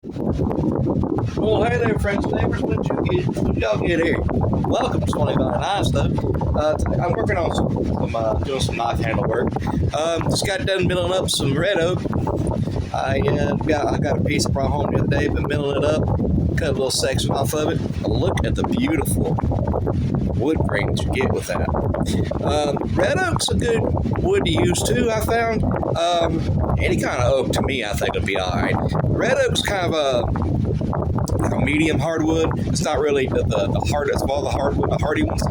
Well, hey there, friends and neighbors. What y'all get here? Welcome to 29 Stuff. Today I'm working on doing some knife handle work. Just got done milling up some red oak. I got a piece I brought home the other day, been milling it up, cut a little section off of it. Look at the beautiful wood grain that you get with that. Red oak's a good wood to use too, I found. Any kind of oak to me, I think would be alright. Red oak's kind of a medium hardwood. It's not really the hardest of all the hardy ones,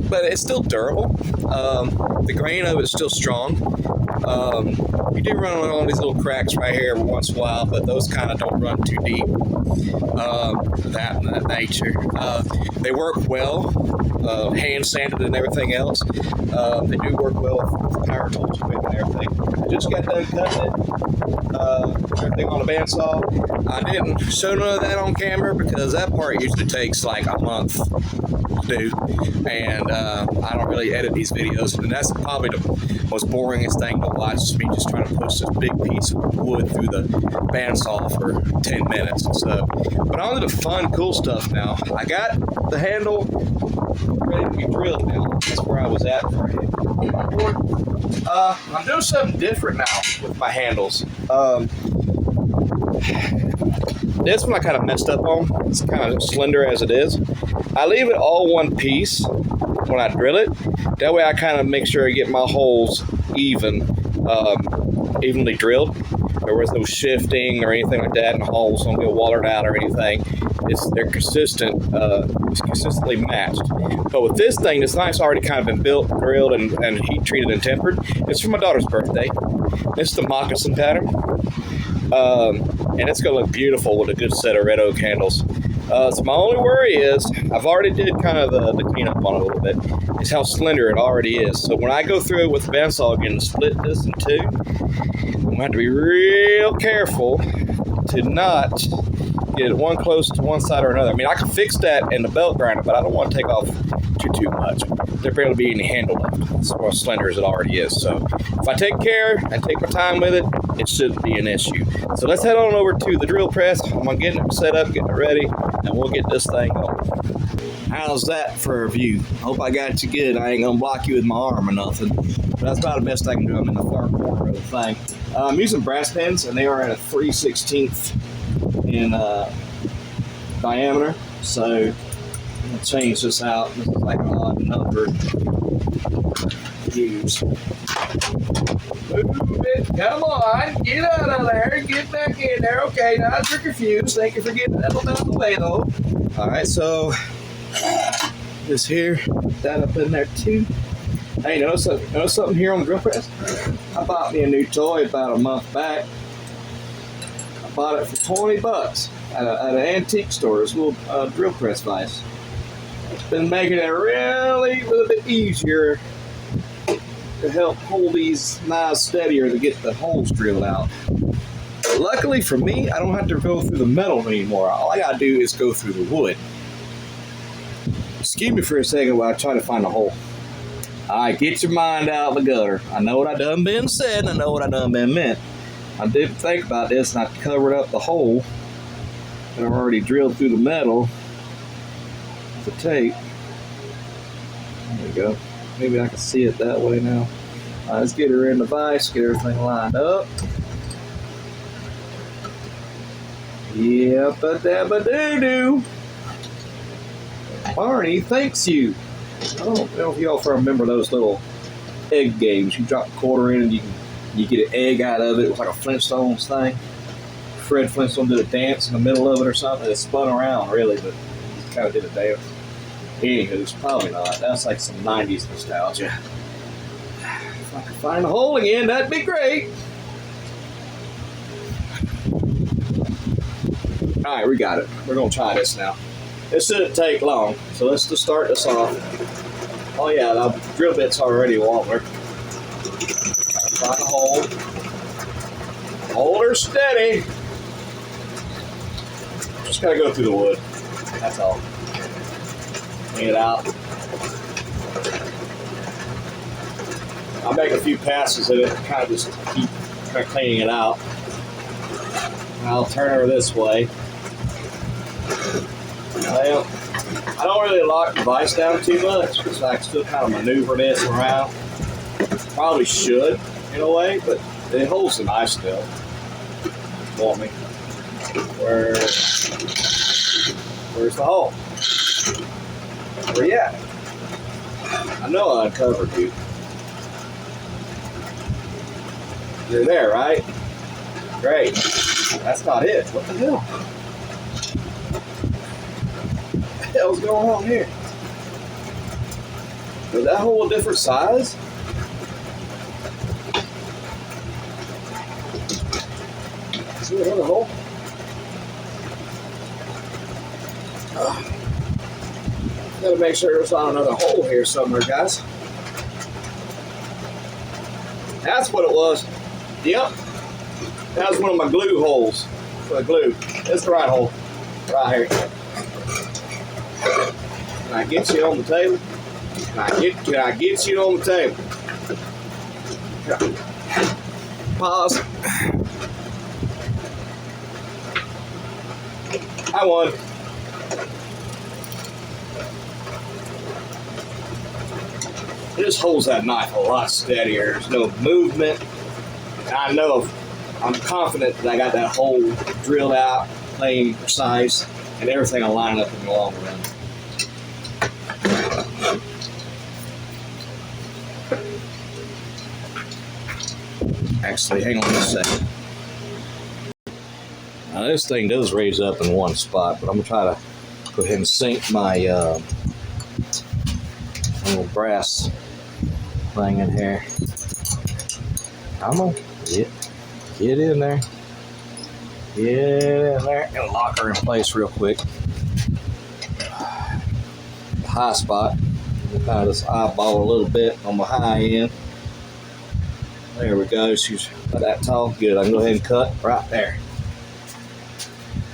but it's still durable. The grain of it's still strong. You do run on all these little cracks right here every once in a while, but those kind of don't run too deep. That nature. They work well, hand sanded and everything else. They do work well for power tools and everything. I just got done cutting it. Everything on a bandsaw. I didn't show none of that on camera because that part usually takes like a month to do, and I don't really edit these videos, and that's probably the most boringest thing to watch, is me just trying to push this big piece of wood through the bandsaw for 10 minutes. So, but on to the fun, cool stuff now. I got the handle ready to be drilled now. That's where I was at for my board. I'm doing something different now with my handles. This one I kind of messed up on. It's kind of slender as it is. I leave it all one piece when I drill it. That way I kind of make sure I get my holes evenly drilled. There was no shifting or anything like that, and the holes don't get watered out or anything. They're consistent. It's consistently matched. But with this thing, this knife's already kind of been built, drilled, and heat treated and tempered. It's for my daughter's birthday. It's the moccasin pattern. And it's going to look beautiful with a good set of red oak handles. So my only worry is, I've already did kind of the cleanup on it a little bit, is how slender it already is. So when I go through it with the bandsaw again and split this in two, I'm going to have to be real careful to not get one close to one side or another. I mean, I can fix that in the belt grinder, but I don't want to take off too much. There barely be any handle left. It's as slender as it already is. So if I take care and take my time with it, it shouldn't be an issue. So let's head on over to the drill press. I'm gonna get it set up, getting it ready, and we'll get this thing going. How's that for a view? Hope I got you good. I ain't gonna block you with my arm or nothing. But that's about the best I can do. I'm in the far corner of the thing. I'm using brass pins, and they are at a 3/16 in diameter. So I'm gonna change this out. This is like an odd number to use. Move it. Come on. Get out of there. Get back in there. Okay, now you're confused. Thank you for getting that one out of the way, though. All right, so this here, that up in there too. Hey, notice something here on the drill press? I bought me a new toy about a month back. I bought it for $20 at an antique store. It's a little drill press vise. It's been making it really a little bit easier to help hold these knives steadier to get the holes drilled out. But luckily for me, I don't have to go through the metal anymore. All I gotta do is go through the wood. Excuse me for a second while I try to find a hole. Alright, get your mind out of the gutter. I know what I done been said, and I know what I done been meant. I didn't think about this, and I covered up the hole that I've already drilled through the metal with the tape. There we go. Maybe I can see it that way now. Let's get her in the vise, get everything lined up. Yep-a-dabba-doo-doo. Barney thanks you. I don't know if y'all remember those little egg games. You drop a quarter in and you get an egg out of it. It was like a Flintstones thing. Fred Flintstone did a dance in the middle of it or something. It spun around really, but he kind of did a dance. Anywho, it's probably not. That's like some 90s nostalgia. If I could find a hole again, that'd be great. Alright, we got it. We're going to try this now. This shouldn't take long, so let's just start this off. Oh yeah, the drill bit's already longer. Find a hole. Hold her steady. Just gotta go through the wood. That's all. Clean it out. I'll make a few passes of it, kind of just keep cleaning it out. And I'll turn her this way. Well, I don't really lock the vise down too much because I can still kind of maneuver this around. Probably should in a way, but it holds the knife still for me. Where's the hole? Where you at? I know I uncovered you. You're there, right? Great. That's not it. What the hell? What the hell's going on here? Is that hole a different size? Is there another hole? Gotta make sure there's not another hole here somewhere, guys. That's what it was. Yep. That was one of my glue holes for the glue. That's the right hole. Right here. Can I get you on the table? Can I get you on the table? Pause. I won. It just holds that knife a lot steadier. There's no movement. And I know, I'm confident that I got that hole drilled out, plain, precise, and everything will line up in the long run. Actually, hang on a second. Now this thing does raise up in one spot, but I'm gonna try to go ahead and sink my little brass thing in here. Come on, get in there. Get in there and lock her in place real quick. The high spot, we'll kind of just eyeball a little bit on the high end. There we go. She's about that tall. Good. I can go ahead and cut right there.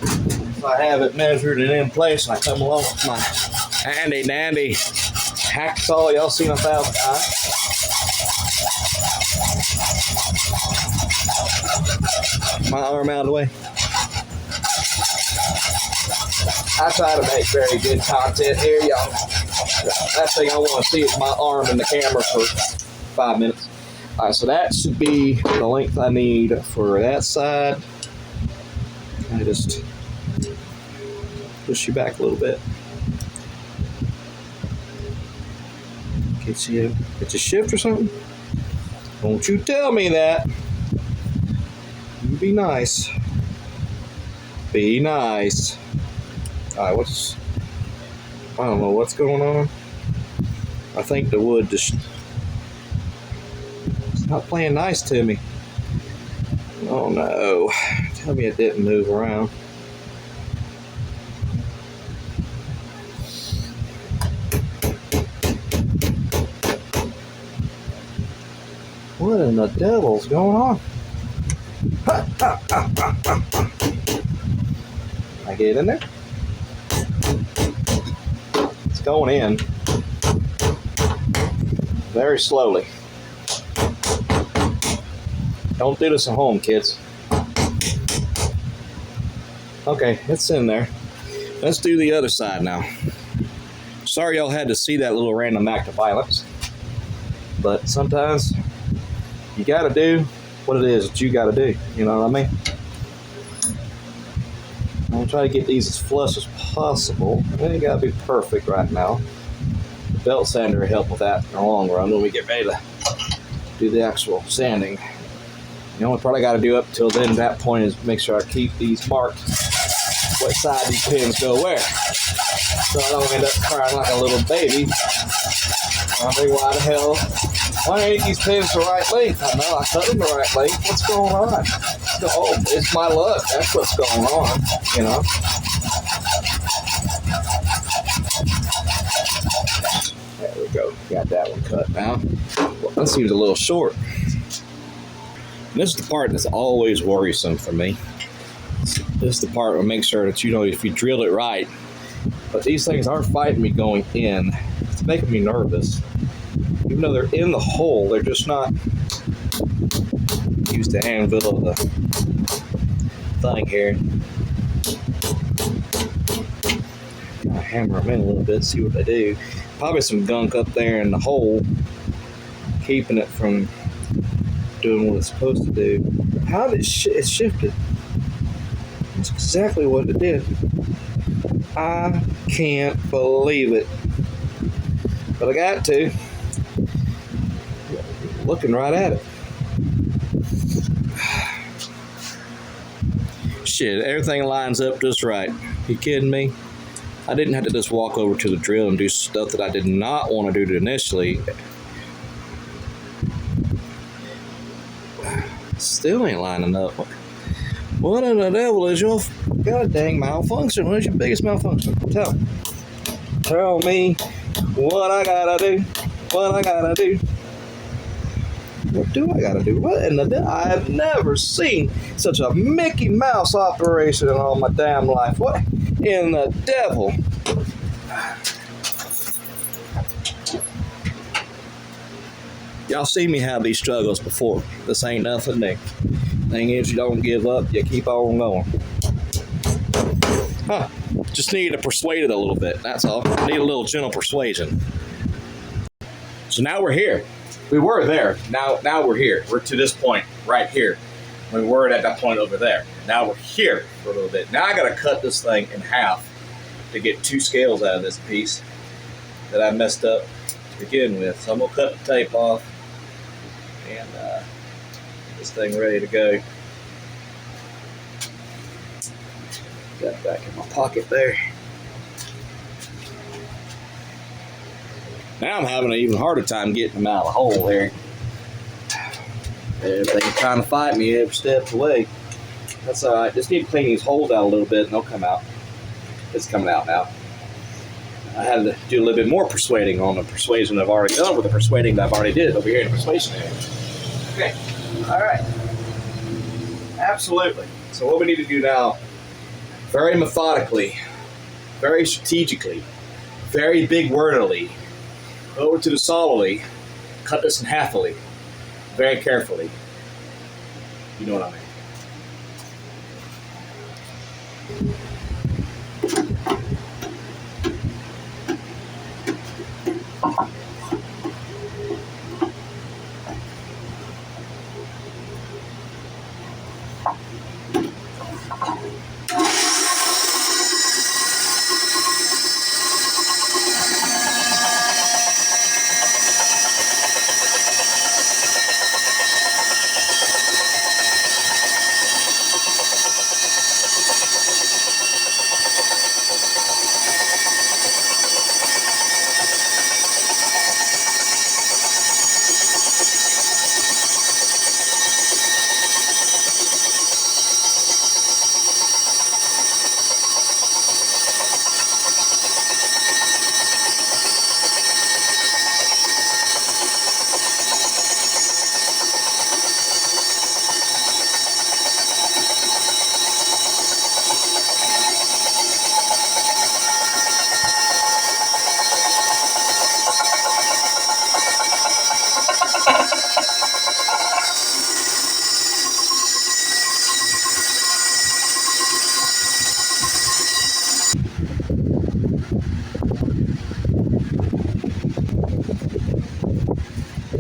If I have it measured and in place, and I come along with my handy dandy hacksaw y'all seen 1,000 times. My arm out of the way. I try to make very good content here, y'all. Last thing I want to see is my arm in the camera for 5 minutes. All right, so that should be the length I need for that side. I just push you back a little bit. Get you shift or something? Don't you tell me that. You be nice. Be nice. All right, I don't know what's going on. I think the wood just, it's not playing nice to me. Oh no. Tell me it didn't move around. What in the devil's going on? I get in there. It's going in very slowly. Don't do this at home, kids. Okay, it's in there. Let's do the other side now. Sorry y'all had to see that little random act of violence, but sometimes you gotta do what it is that you gotta do. You know what I mean? I'm gonna try to get these as flush as possible. It ain't gotta be perfect right now. The belt sander will help with that in the long run when we get ready to do the actual sanding. The only part I gotta do up till then, that point, is make sure I keep these marked what side these pins go where, so I don't end up crying like a little baby. Wondering why the hell, why ain't these pins the right length? I know I cut them the right length. What's going on? Oh, it's my luck. That's what's going on, you know. There we go. Got that one cut now. Well, that seems a little short. And this is the part that's always worrisome for me. This is the part where I make sure that, you know, if you drill it right. But these things aren't fighting me going in. It's making me nervous. Even though they're in the hole, they're just not used to anvil the thing here. I'll hammer them in a little bit, see what they do. Probably some gunk up there in the hole, keeping it from doing what it's supposed to do. How did it shifted? That's exactly what it did. I can't believe it. But I got to. Looking right at it. Shit, everything lines up just right. You kidding me? I didn't have to just walk over to the drill and do stuff that I did not want to do initially. Still ain't lining up. What in the devil is your god dang malfunction? What is your biggest malfunction? Tell me what I gotta do. What I gotta do. What do I gotta do? What in the I have never seen such a Mickey Mouse operation in all my damn life. What in the devil? Y'all seen me have these struggles before. This ain't nothing new. Thing is, you don't give up. You keep on going. Just needed to persuade it a little bit. That's all. Need a little gentle persuasion. So now we're here. We were there. Now we're here. We're to this point right here. We were at that point over there. Now we're here for a little bit. Now I got to cut this thing in half to get 2 scales out of this piece that I messed up to begin with. So I'm going to cut the tape off and get this thing ready to go. Got it back in my pocket there. Now I'm having an even harder time getting them out of the hole there. Everything's trying to fight me every step of the way. That's all right. Just need to clean these holes out a little bit and they'll come out. It's coming out now. I had to do a little bit more persuading on the persuasion I've already done with the persuading that I've already did over here in the persuasion area. Okay. All right. Absolutely. So what we need to do now, very methodically, very strategically, very big wordily, over to the solidly, cut this in halfly, very carefully. You know what I mean.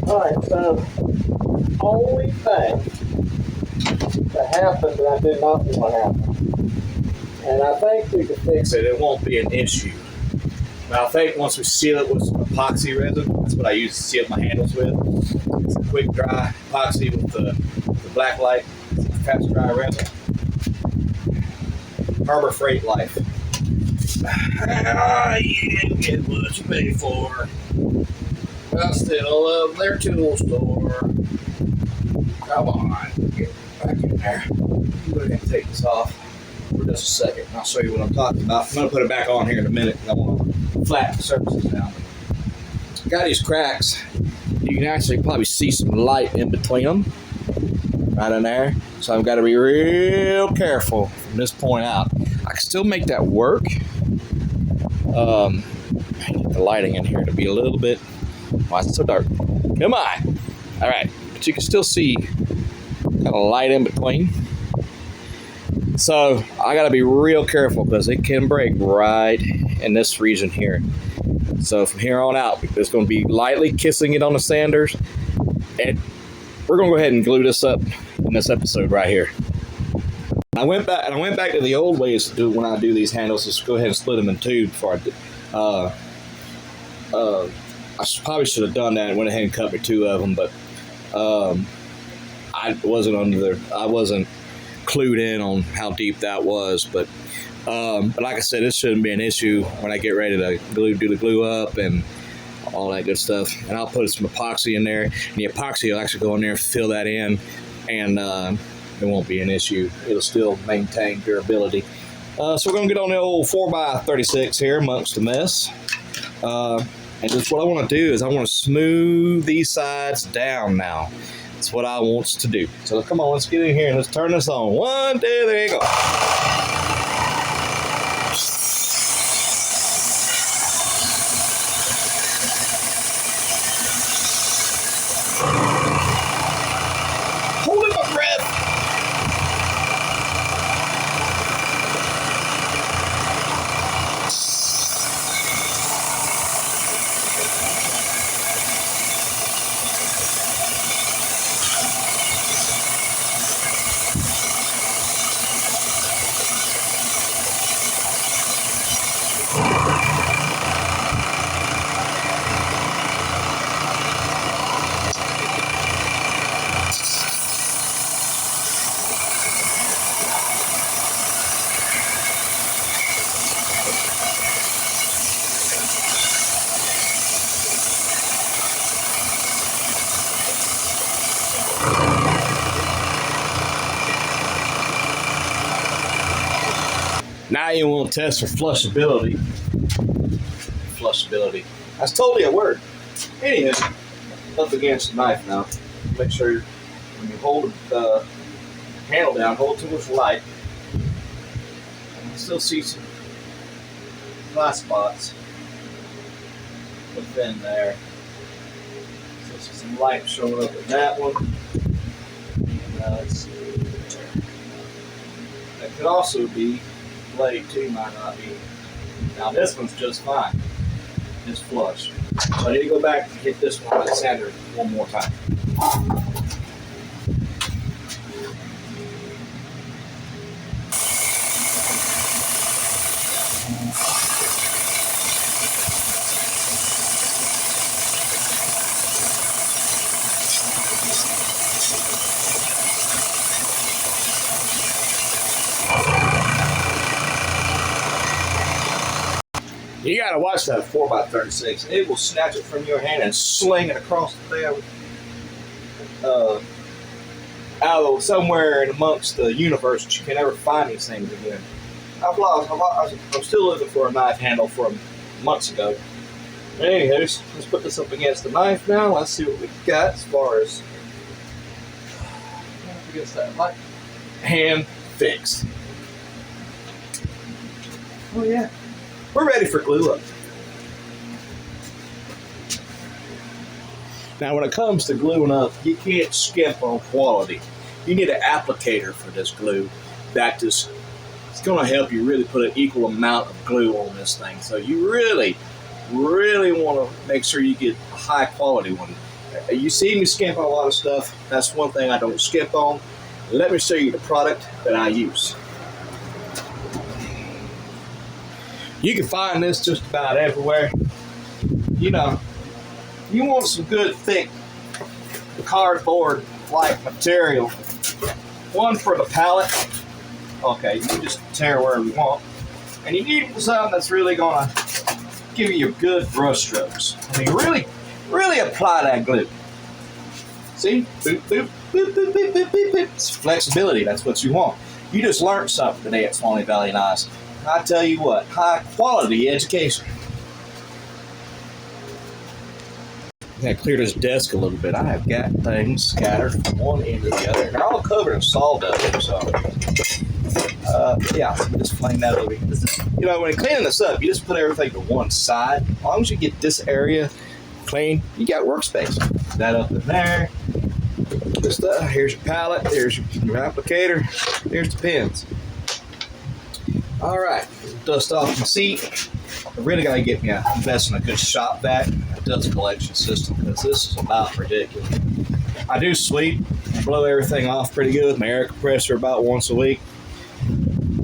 Alright, so only thing that happened that I did not want to happen, and I think we can fix it, it won't be an issue. Now I think once we seal it with some epoxy resin, that's what I use to seal my handles with. It's a quick dry epoxy with the black light, fast dry resin. Harbor Freight life. You get what you pay for. I still love their tool store. Come on, get back in there. I'm going to take this off for just a second. I'll show you what I'm talking about. I'm going to put it back on here in a minute. I want to flatten the surfaces down. Got these cracks. You can actually probably see some light in between them, right in there. So I've got to be real careful from this point out. I can still make that work. I need the lighting in here to be a little bit. Why is it so dark? Come on. All right. But you can still see kind of light in between. So I got to be real careful because it can break right in this region here. So from here on out, it's going to be lightly kissing it on the sanders, and we're going to go ahead and glue this up in this episode right here. I went back to the old ways to do when I do these handles. Just go ahead and split them in two before I do. I probably should have done that and went ahead and cut me two of them, but I wasn't clued in on how deep that was. But like I said, this shouldn't be an issue when I get ready to do the glue up and all that good stuff. And I'll put some epoxy in there, and the epoxy will actually go in there and fill that in, and it won't be an issue. It'll still maintain durability. So we're going to get on the old 4x36 here amongst the mess. And just what I want to do is I want to smooth these sides down now. That's what I want to do. So come on, let's get in here and let's turn this on. 1, 2, there you go. Holding my breath. Now you want to test for flushability. Flushability. That's totally a word. Anyway, up against the knife now. Make sure when you hold the handle down, hold it towards the light. I still see some glass spots within there. Still see some light showing up in that one. Let's see. That could also be blade 2, might not be. Now this one's just fine. It's flush. So I need to go back and hit this one with the sander one more time. You gotta watch that 4x36. It will snatch it from your hand and sling it across the there out of somewhere in amongst the universe that you can never find these things again. I'm still looking for a knife handle from months ago. But anyways, let's put this up against the knife now. Let's see what we got as far as against that light. Hand fixed. Oh yeah. We're ready for glue up. Now when it comes to gluing up, you can't skimp on quality. You need an applicator for this glue that just it's going to help you really put an equal amount of glue on this thing. So you really want to make sure you get a high quality one. You see me skimp on a lot of stuff. That's one thing I don't skimp on. Let me show you the product that I use. You can find this just about everywhere. You know, you want some good thick cardboard-like material. One for the palette. Okay, you can just tear wherever you want. And you need something that's really gonna give you good brush strokes. I mean, really apply that glue. See? Boop, boop, boop, boop, boop, boop, boop, boop. It's flexibility, that's what you want. You just learned something today at Swanee Valley Knives. I tell you what, high quality education. I'm gonna clear this desk a little bit. I have got things scattered from one end to the other. They're all covered in sawdust, so yeah, just flame that over. You know, when cleaning this up, you just put everything to one side. As long as you get this area clean, you got workspace. That up in there. Just here's your palette, here's your applicator, here's the pins. All right, dust off my seat. I really got to get me invest in a good shop vac, a dust collection system, because this is about ridiculous. I do sweep and blow everything off pretty good with my air compressor about once a week,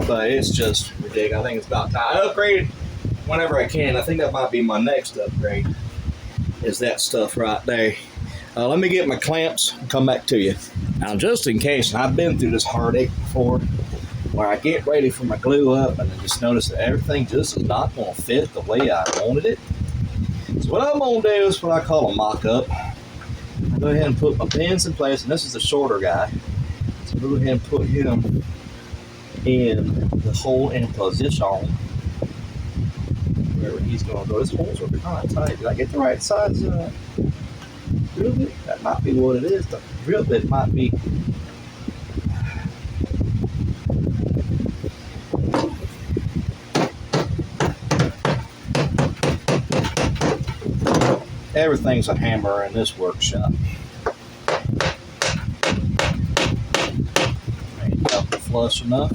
but it's just ridiculous. I think it's about time. I upgrade whenever I can. I think that might be my next upgrade, is that stuff right there. Let me get my clamps and come back to you. Now, just in case, and I've been through this heartache before, where I get ready for my glue up and I just notice that everything just is not going to fit the way I wanted it. So what I'm going to do is what I call a mock-up. I go ahead and put my pins in place, and this is the shorter guy. So go ahead and put him in the hole in position. Wherever he's going to go. This hole's are kind of tight. Did I get the right size? Drill bit? That might be what it is. The drill bit might be. Everything's a hammer in this workshop. Ain't nothing flush enough.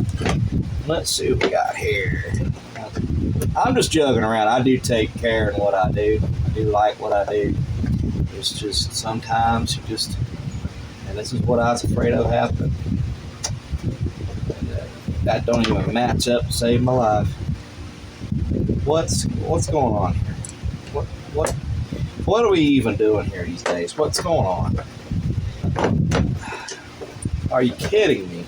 Let's see what we got here. I'm just joking around. I do take care in what I do. I do like what I do. It's just sometimes you just, and this is what I was afraid of happening. And, that don't even match up to save my life. What's going on here? What are we even doing here these days? What's going on? Are you kidding me?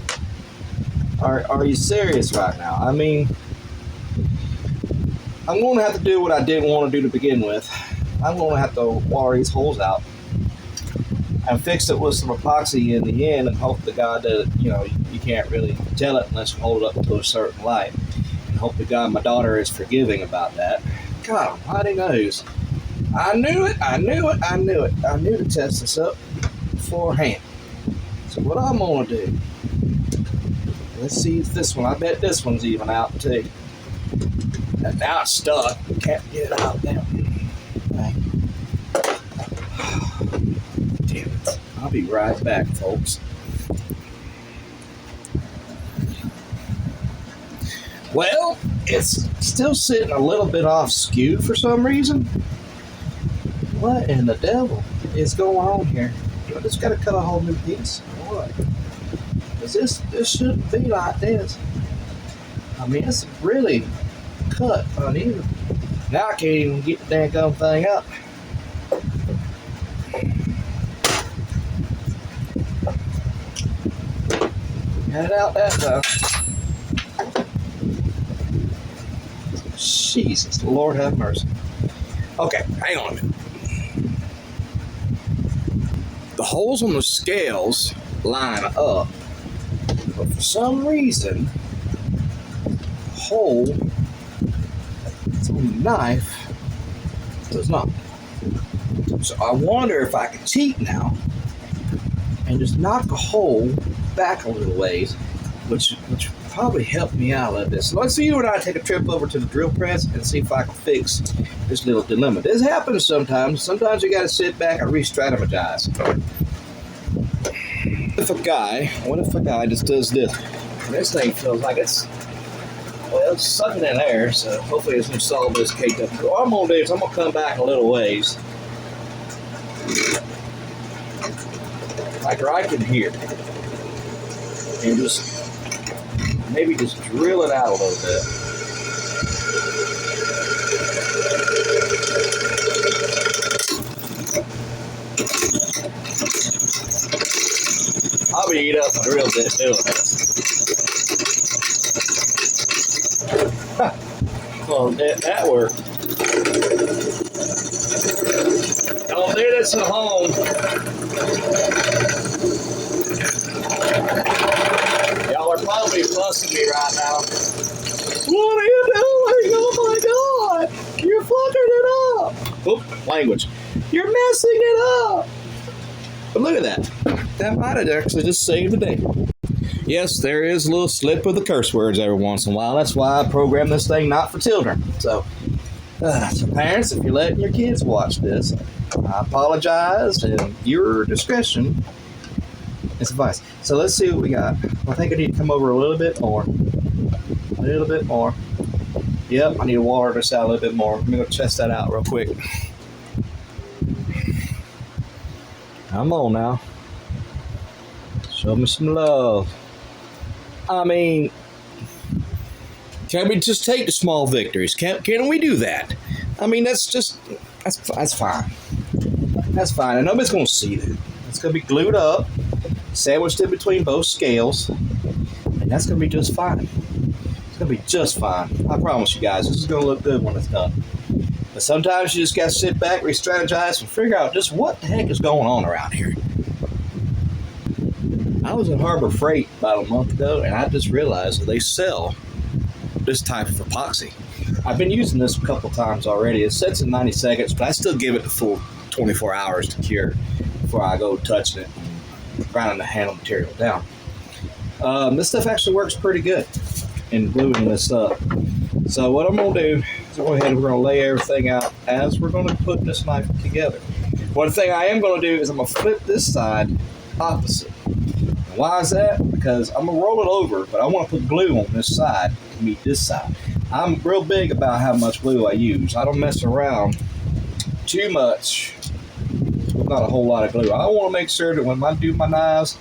Are you serious right now? I mean, I'm going to have to do what I didn't want to do to begin with. I'm going to have to water these holes out and fix it with some epoxy in the end and hope to God that, you can't really tell it unless you hold it up to a certain light. And hope to God my daughter is forgiving about that. God almighty knows. I knew it. I knew to test this up beforehand. So what I'm going to do, let's see if this one, I bet this one's even out too. And now it's stuck. Can't get it out now. Okay. Damn it. I'll be right back, folks. Well, it's still sitting a little bit off skewed for some reason. What in the devil is going on here? I just got to cut a whole new piece. What? Because this shouldn't be like this. I mean, it's really cut uneven. Now I can't even get the dang gum thing up. Got it out that time. Jesus, Lord have mercy. Okay, hang on a minute. The holes on the scales line up, but for some reason, the hole that's on the knife does not. So I wonder if I can cheat now and just knock the hole back a little ways, which probably help me out a little bit. So let's see you and I take a trip over to the drill press and see if I can fix this little dilemma. This happens sometimes. Sometimes you got to sit back and re-strategize. What if a guy just does this? And this thing feels like it's sucking in air, so hopefully it's going to solve this cake up. So what I'm going to do is I'm going to come back a little ways, like right in here, and maybe just drill it out a little bit. I'll be eating up a drill bit doing this. Well, that worked. Don't do this at home. Y'all are probably fussing me right now. What are you doing? Oh my God! You're fucking it up! Oop, language. You're messing it up! But look at that. That might have actually just saved the day. Yes, there is a little slip of the curse words every once in a while. That's why I programmed this thing not for children. So parents, if you're letting your kids watch this, I apologize, and your discretion is advice. So let's see what we got. I think I need to come over a little bit more. A little bit more. Yep, I need to water this out a little bit more. Let me go test that out real quick. Come on now. Show me some love. I mean, can we just take the small victories? Can we do that? I mean, that's fine. That's fine. And nobody's going to see that. It's going to be glued up, sandwiched in between both scales, and that's going to be just fine. It's going to be just fine. I promise you guys, this is going to look good when it's done. But sometimes you just got to sit back, re-strategize, and figure out just what the heck is going on around here. I was in Harbor Freight about a month ago, and I just realized that they sell this type of epoxy. I've been using this a couple times already. It sets in 90 seconds, but I still give it the full 24 hours to cure before I go touching it and grinding the handle material down. This stuff actually works pretty good in gluing this up. So what I'm going to do is go ahead and we're going to lay everything out as we're going to put this knife together. One thing I am going to do is I'm going to flip this side opposite. And why is that? Because I'm going to roll it over, but I want to put glue on this side to meet this side. I'm real big about how much glue I use. I don't mess around too much with not a whole lot of glue. I want to make sure that when I do my knives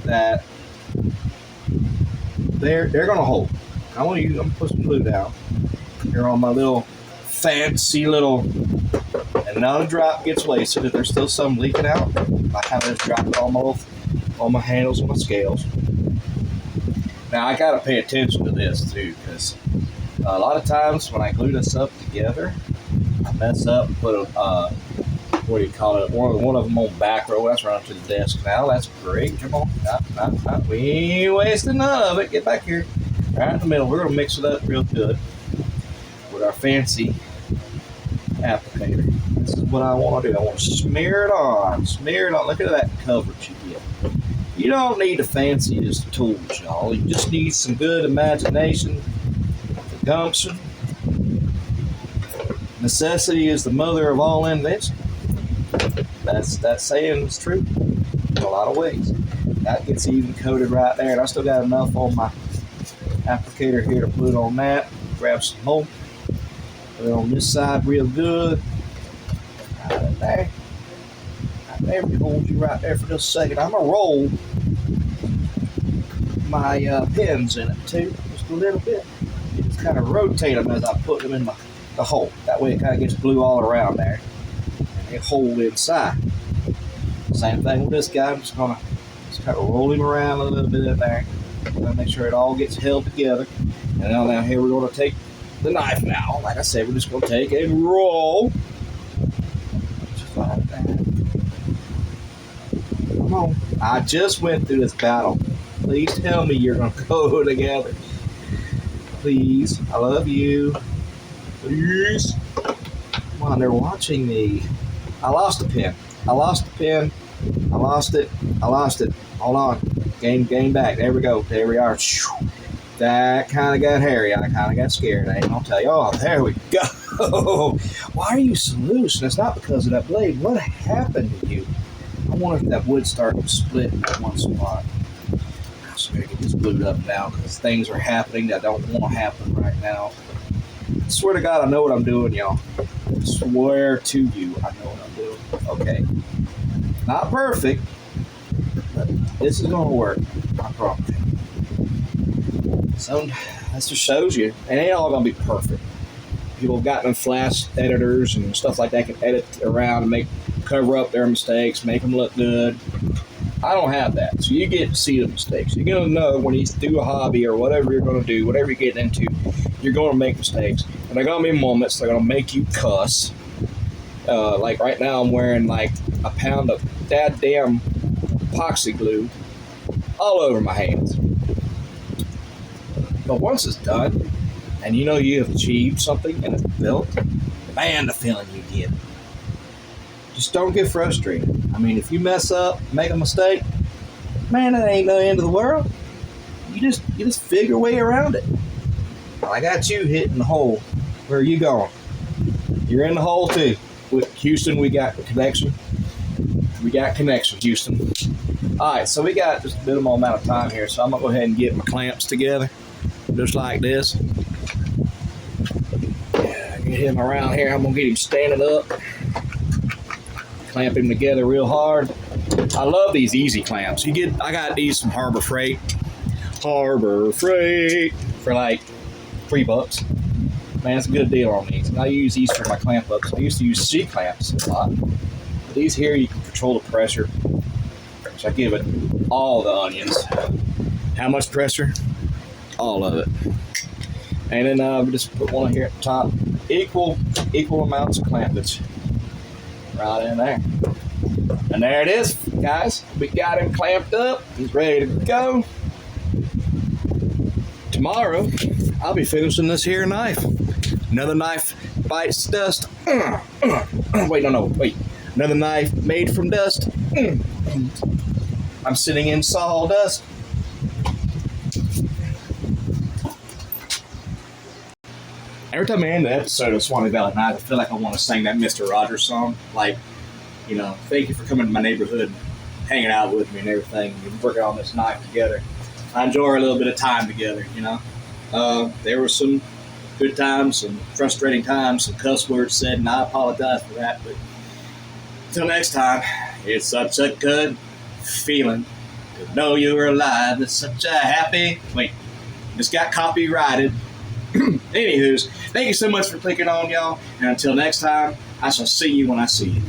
that they're going to hold. I'm going to put some glue down here on my little fancy little, and not a drop gets wasted. If there's still some leaking out, I have this dropped on my handles and my scales. Now I got to pay attention to this too, because a lot of times when I glue this up together, I mess up and put a what do you call it? One of them on back row. That's running to the desk now. That's great. Come on, we ain't wasting none of it. Get back here. Right in the middle. We're gonna mix it up real good with our fancy applicator. This is what I want to do. I want to smear it on. Smear it on. Look at that coverage you get. You don't need the fanciest tools, y'all. You just need some good imagination, gumption. Necessity is the mother of all invention. That saying is true in a lot of ways. That gets even coated right there, and I still got enough on my applicator here to put on that. Grab some more. Put it on this side real good. Right there. Right there. We hold you right there for just a second. I'm gonna roll my pins in it too, just a little bit. Just kind of rotate them as I put them in the hole. That way it kind of gets glue all around there. And they hold inside. Same thing with this guy. I'm just gonna kind of roll him around a little bit in there. Make sure it all gets held together. And now here we're going to take the knife now. Like I said, we're just going to take and roll. Just like that. Come on. I just went through this battle. Please tell me you're going to go together. Please. I love you. Please. Come on, they're watching me. I lost the pen. I lost it. Hold on. Game back. There we go. There we are. That kind of got hairy. I kind of got scared. I ain't gonna tell you. Oh, there we go. Why are you so loose? And it's not because of that blade. What happened to you? I wonder if that wood started to split in one spot. I'm just gonna get this glued up now because things are happening that don't want to happen right now. I swear to God, I know what I'm doing, y'all. I swear to you, I know what I'm doing. Okay. Not perfect. But this is going to work, I promise you. So that just shows you, it ain't all going to be perfect. People have gotten flash editors and stuff like that can edit around and cover up their mistakes, make them look good. I don't have that, so you get to see the mistakes. You're going to know when you do a hobby or whatever you're going to do, whatever you're getting into, you're going to make mistakes. And there are going to be moments that are going to make you cuss. Like right now, I'm wearing like a pound of damn epoxy glue all over my hands. But once it's done, and you know you have achieved something and it's built, man, the feeling you get. Just don't get frustrated. I mean, if you mess up, make a mistake, man, that ain't the end of the world. You just figure a way around it. I got you hitting the hole. Where are you going? You're in the hole too. With Houston, we got connection. We got connection, Houston. All right, so we got just a minimal amount of time here, so I'm going to go ahead and get my clamps together. just like this. Get him around here. I'm gonna get him standing up. Clamp him together real hard. I love these easy clamps. I got these from Harbor Freight. Harbor Freight for like $3. Man, it's a good deal on these. And I use these for my clamp ups. I used to use C clamps a lot. But these here, you can control the pressure. So I give it all the onions. How much pressure? All of it. And then just put one here at the top. Equal amounts of clampage. Right in there. And there it is, guys. We got him clamped up. He's ready to go. Tomorrow, I'll be finishing this here knife. Another knife bites dust. Wait. Another knife made from dust. I'm sitting in sawdust. Every time I end the episode of Swanee Valley Knives, I feel like I want to sing that Mr. Rogers song. Like, thank you for coming to my neighborhood, hanging out with me and everything. We're working on this knife together. I enjoy a little bit of time together, There were some good times, some frustrating times, some cuss words said, and I apologize for that. But until next time, it's such a good feeling to know you're alive. It's such a happy... Wait, this got copyrighted. Anywho's, thank you so much for clicking on, y'all. And until next time, I shall see you when I see you.